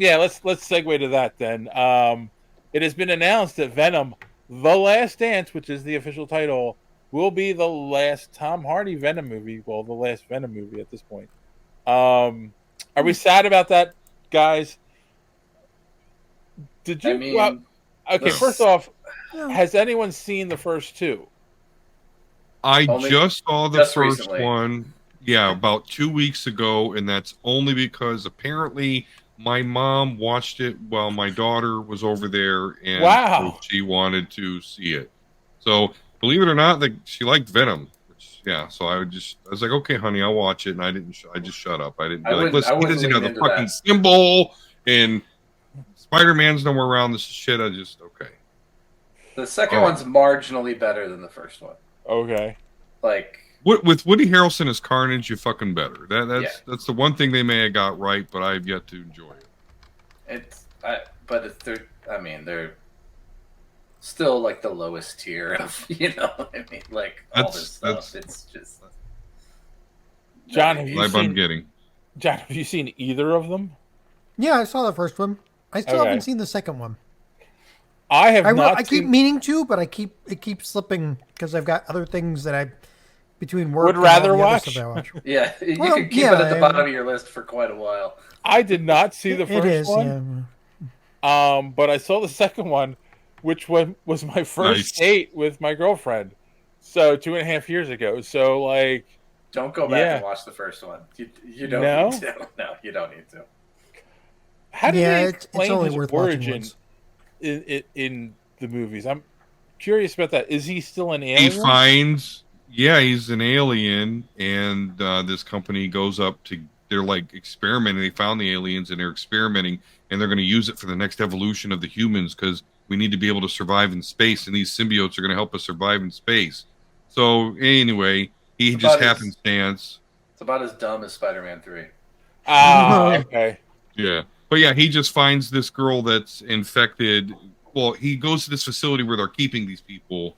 yeah, let's segue to that then. It has been announced that Venom: The Last Dance, which is the official title, will be the last Tom Hardy Venom movie. Well, the last Venom movie at this point. Are we sad about that, guys? Did I you go out? mean, Okay, No. first off, No. has anyone seen the first two? I only just saw the just first recently. one, yeah, about 2 weeks ago, and that's only because apparently my mom watched it while my daughter was over there, and so Wow. she wanted to see it. So believe it or not, that she liked Venom. Which, yeah, so I was like, okay, honey, I'll watch it, and I didn't. I just shut up. I didn't be like, I listen, he wouldn't doesn't have lean the into fucking that. symbol, and Spider-Man's nowhere around this shit. I just okay. The second All right. one's marginally better than the first one. Okay. Like, With Woody Harrelson as Carnage, you're fucking better. That's Yeah. that's the one thing they may have got right, but I've yet to enjoy it. they're still like the lowest tier of, I mean, like all this stuff. It's just John, have you Vibe I'm seen? getting. John, have you seen either of them? Yeah, I saw the first one. I still Okay. haven't seen the second one. I have not. I keep seen, meaning to, but it keeps slipping because I've got other things that I between work Would and rather all the other watch? stuff I watch. Yeah, you Well, can keep yeah, it at the bottom of your list for quite a while. I did not see the It first is, one. yeah. But I saw the second one, which was my first Nice. date with my girlfriend. So 2.5 years ago. So like, Don't go back Yeah. and watch the first one. You don't No? need to. No, you don't need to. how do Yeah, they it's explain only his worth watching origin once. in the movies? I'm curious about that. Is he still an He alien? finds, yeah, he's an alien, and this company goes up to. They're like experimenting. They found the aliens, and they're experimenting, and they're going to use it for the next evolution of the humans because we need to be able to survive in space, and these symbiotes are going to help us survive in space. So anyway, he It's just about as- happenstance. It's about as dumb as Spider-Man 3. Okay. Yeah. But yeah, he just finds this girl that's infected. Well, he goes to this facility where they're keeping these people.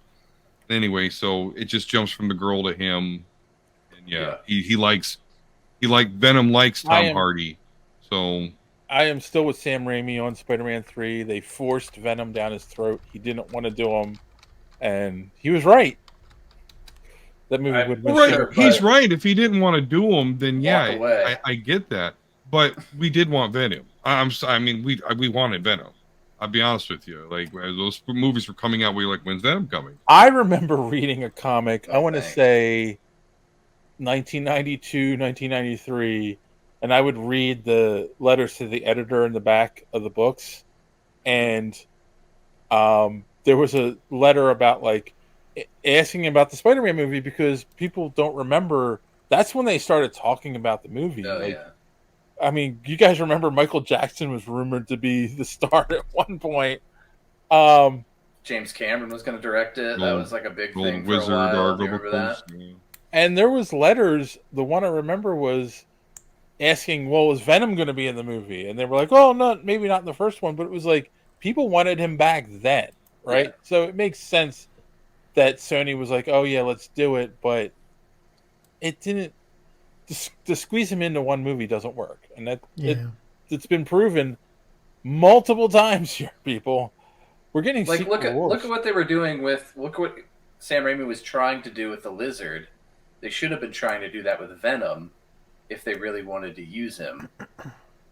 Anyway, so it just jumps from the girl to him. And yeah, he likes Venom likes I Tom am- Hardy. So I am still with Sam Raimi on Spider-Man 3. They forced Venom down his throat. He didn't want to do them, and he was right. That movie would have been right, Sure, he's but- right. If he didn't want to do them, then yeah, away. I get that. But we did want Venom. I mean, we wanted Venom. I'll be honest with you. Like as those movies were coming out, we were like, when's Venom coming? I remember reading a comic, I Oh, want to thanks. say 1992, 1993, and I would read the letters to the editor in the back of the books. And there was a letter about like asking about the Spider-Man movie because people don't remember. That's when they started talking about the movie. Oh, like, yeah. I mean, you guys remember Michael Jackson was rumored to be the star at one point. James Cameron was going to direct it. That was like a big Gold thing for Wizard, a while. Do you Argo remember that? Post, yeah. And there was letters. The one I remember was asking, "Well, is Venom going to be in the movie?" And they were like, "Oh, no, maybe not in the first one." But it was like people wanted him back then, right? Yeah. So it makes sense that Sony was like, "Oh yeah, let's do it," but it didn't. To squeeze him into one movie doesn't work, and it's been proven multiple times here, people. We're getting Like, Secret Wars. look at what they were doing with. Look what Sam Raimi was trying to do with the Lizard. They should have been trying to do that with Venom, if they really wanted to use him.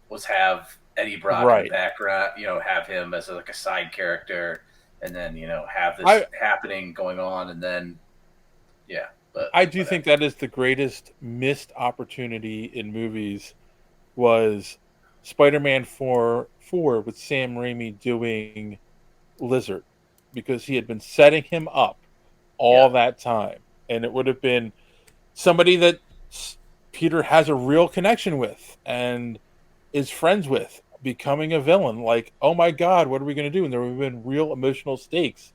Was have Eddie Brock in Right. the background, have him as like a side character, and then have this happening going on, and then But I do think that is the greatest missed opportunity in movies was Spider-Man 4 with Sam Raimi doing Lizard, because he had been setting him up all that time, and it would have been somebody that Peter has a real connection with and is friends with, becoming a villain. Like, oh my God, what are we going to do? And there would have been real emotional stakes,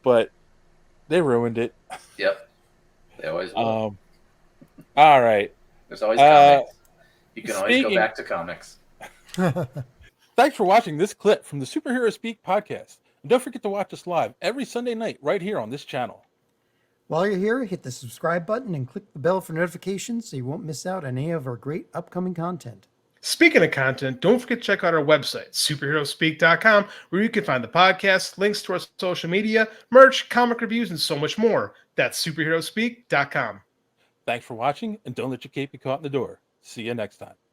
but they ruined it. Yep. They always will. All right. There's always comics. You can always go speaking- back to comics. Thanks for watching this clip from the Superhero Speak podcast. And don't forget to watch us live every Sunday night right here on this channel. While you're here, hit the subscribe button and click the bell for notifications so you won't miss out on any of our great upcoming content. Speaking of content, don't forget to check out our website, superheroespeak.com, where you can find the podcast, links to our social media, merch, comic reviews, and so much more. That's superheroespeak.com. Thanks for watching, and don't let your cape be caught in the door. See you next time.